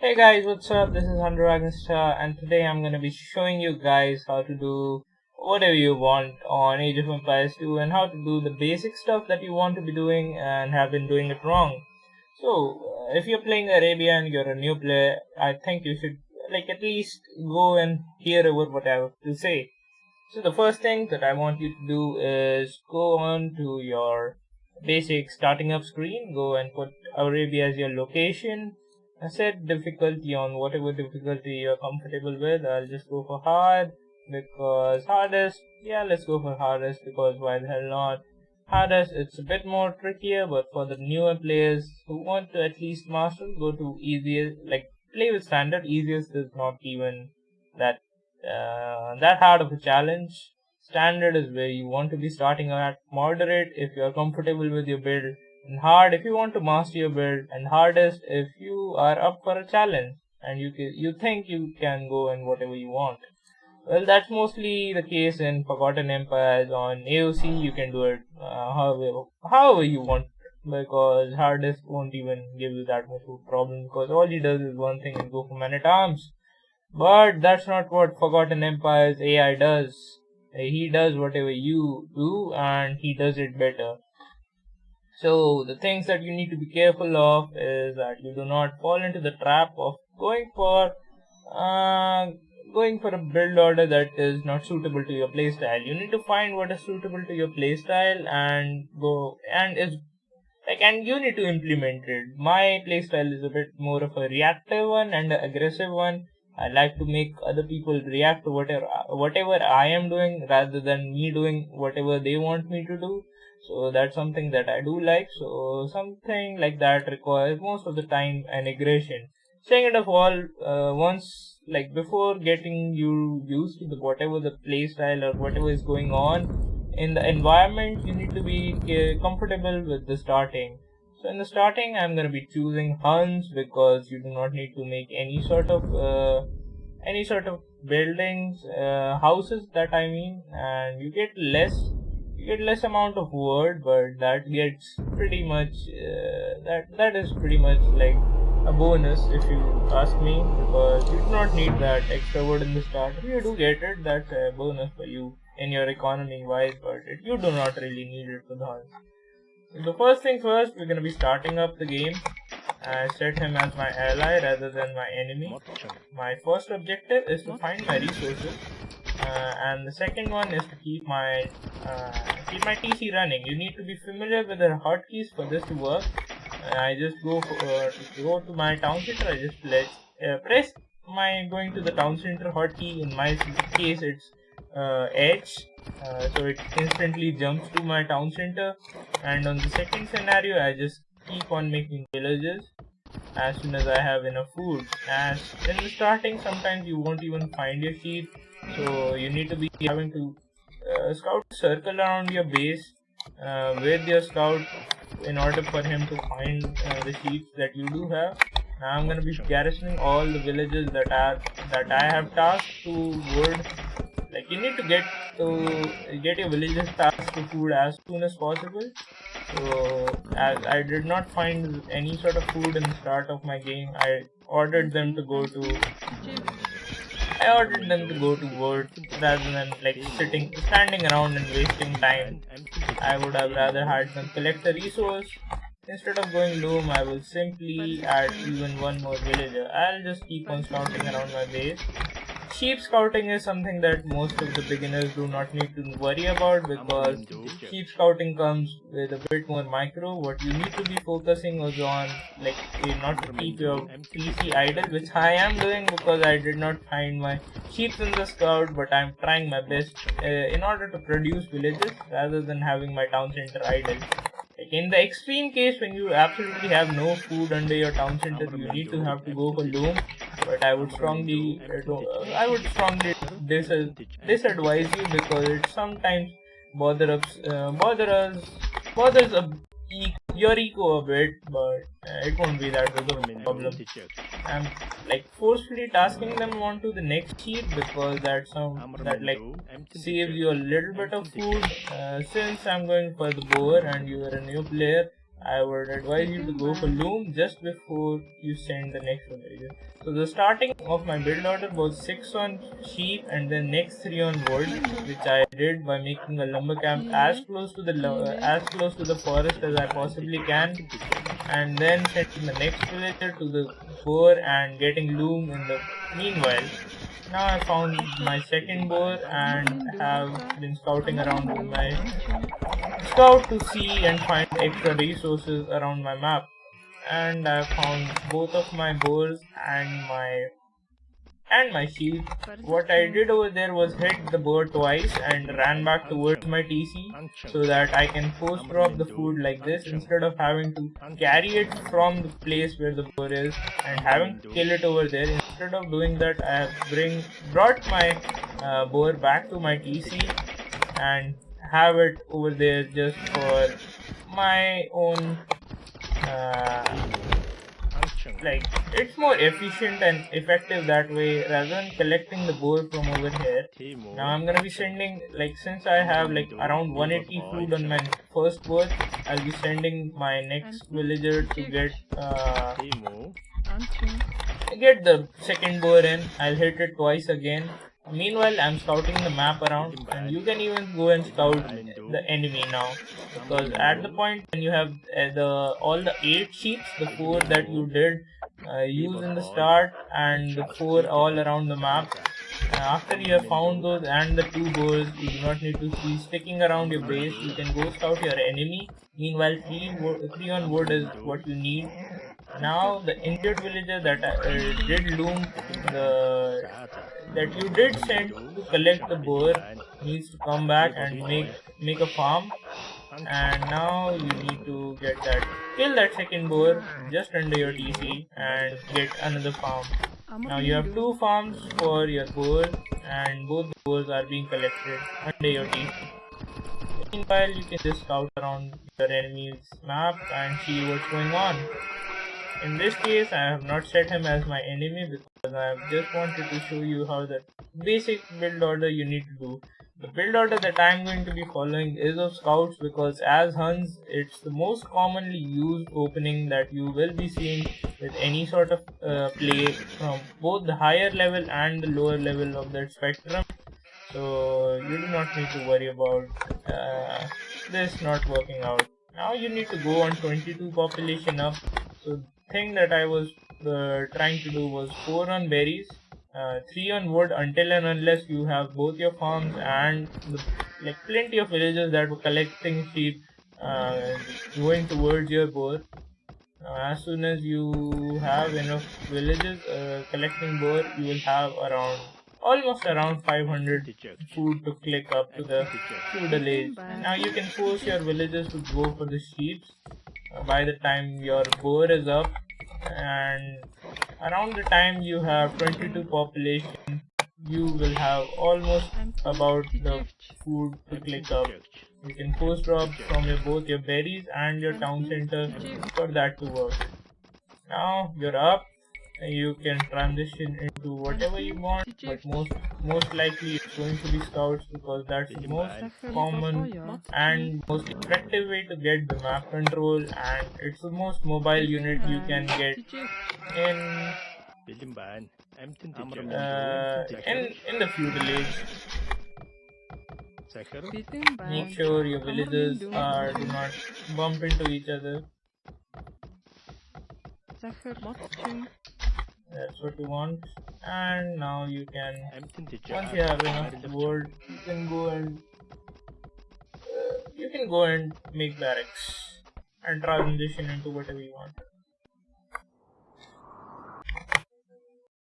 Hey guys, what's up? This is Hunter and today I'm gonna be showing you guys how to do whatever you want on Age of Empires 2 and how to do the basic stuff that you want to be doing and have been doing it wrong. So, if you're playing Arabia and you're a new player, I think you should at least go and hear over what I have to say. So the first thing that I want you to do is go on to your basic starting up screen, go and put Arabia as your location, set difficulty on whatever difficulty you're comfortable with. I'll just go for hard because hardest, yeah, let's go for hardest because why the hell not? Hardest, it's a bit more trickier, but for the newer players who want to at least master, go to easiest, play with standard. Easiest is not even that that hard of a challenge. Standard is where you want to be starting at. Moderate if you are comfortable with your build, and hard if you want to master your build, and hardest if you are up for a challenge and you think you can go and whatever you want. Well, that's mostly the case in Forgotten Empires. On AOC, you can do it however you want, because hardest won't even give you that much of a problem because all he does is one thing and go for man at arms. But that's not what Forgotten Empire's AI does. He does whatever you do and he does it better. So the things that you need to be careful of is that you do not fall into the trap of going for a build order that is not suitable to your playstyle. You need to find what is suitable to your playstyle and go and is and you need to implement it. My playstyle is a bit more of a reactive one and an aggressive one. I like to make other people react to whatever I am doing rather than me doing whatever they want me to do. So that's something that I do like. So something like that requires most of the time an aggression. Second of all, before getting you used to whatever the play style or whatever is going on in the environment, you need to be comfortable with the starting. So in the starting, I'm going to be choosing huns because you do not need to make any sort of buildings, houses that I mean, and you get less amount of word, but that gets pretty much that is pretty much like a bonus if you ask me, because you do not need that extra word in the start. If you do get it, that's a bonus for you in your economy wise, but you do not really need it for the huns. The first thing first, we're going to be starting up the game. I set him as my ally rather than my enemy. My first objective is to find my resources, and the second one is to keep my TC running. You need to be familiar with the hotkeys for this to work. I just go to my town center. I just press my going to the town center hotkey. In my case, it's H, so it instantly jumps to my town center. And on the second scenario, I just keep on making villages as soon as I have enough food. As in the starting, sometimes you won't even find your sheep, so you need to be having to scout a circle around your base with your scout in order for him to find the sheep that you do have. Now I'm gonna be garrisoning all the villages that I have tasked to wood. Like, you need to get your villages tasked to food as soon as possible. So as I did not find any sort of food in the start of my game, I ordered them to go to wood rather than standing around and wasting time. I would have rather had them collect the resource. Instead of going loom, I will simply add even one more villager. I'll just keep on scouting around my base. Sheep scouting is something that most of the beginners do not need to worry about, because sheep scouting comes with a bit more micro. What you need to be focusing was on not to keep your PC idle, which I am doing because I did not find my sheep in the scout, but I'm trying my best in order to produce villages rather than having my town center idle. In the extreme case, when you absolutely have no food under your town center, you need to have to go for loom. But I would strongly disadvise you, because it sometimes bothers your eco a bit, but it won't be that big of a problem. I'm forcefully tasking them onto the next sheet, because that saves you a little bit of food. Since I'm going for the boar and you are a new player, I would advise you to go for loom just before you send the next villager. So the starting of my build order was 6 on sheep and then next 3 on wood, which I did by making a lumber camp as close to the forest as I possibly can, and then sending the next villager to the boar and getting loom in the meanwhile. Now I found my second boar and have been scouting around with my scout to see and find extra resources around my map. And I found both of my boars and my sheep. What I did over there was hit the boar twice and ran back towards my TC so that I can post drop the food like this instead of having to carry it from the place where the boar is and having to kill it over there. Instead of doing that, I have brought my boar back to my TC and have it over there just for my own like it's more efficient and effective that way rather than collecting the boar from over here. Now I'm gonna be sending, like, since I have like around 180 food on my first boar, I'll be sending my next villager to get the second boar in. I'll hit it twice again. Meanwhile, I'm scouting the map around, and you can even go and scout the enemy now, because at the point when you have all the 8 sheep, the 4 that you did use in the start, and the 4 all around the map. After you have found those and the 2 boars, you do not need to be sticking around your base. You can go scout your enemy. Meanwhile, 3 on wood is what you need. Now the injured villager that did loom that you did send to collect the boar needs to come back and make a farm, and now you need to kill that second boar just under your TC and get another farm. Now you have 2 farms for your boar and both the boars are being collected under your TC. Meanwhile, you can just scout around your enemy's map and see what's going on. In this case, I have not set him as my enemy because I have just wanted to show you how the basic build order you need to do. The build order that I am going to be following is of scouts, because as huns, it's the most commonly used opening that you will be seeing with any sort of play from both the higher level and the lower level of that spectrum. So you do not need to worry about this not working out. Now you need to go on 22 population up. So the thing that I was trying to do was 4 on berries, 3 on wood until and unless you have both your farms and plenty of villagers that were collecting sheep going towards your boar. As soon as you have enough villages collecting boar, you will have almost around 500 food to click up to the feudal age. Now you can force your villagers to go for the sheep by the time your boar is up, and around the time you have 22 population, you will have almost about the food to click up. You can post drop from both your berries and your town center for that to work. Now you're up, you can transition into whatever you want, but most likely it's going to be scouts, because that's the most common and most effective way to get the map control, and it's the most mobile unit you can get in the feudal age. Make sure your villagers do not bump into each other. That's what you want. And now you can, once you have enough wood, you can go and make barracks and transition into whatever you want.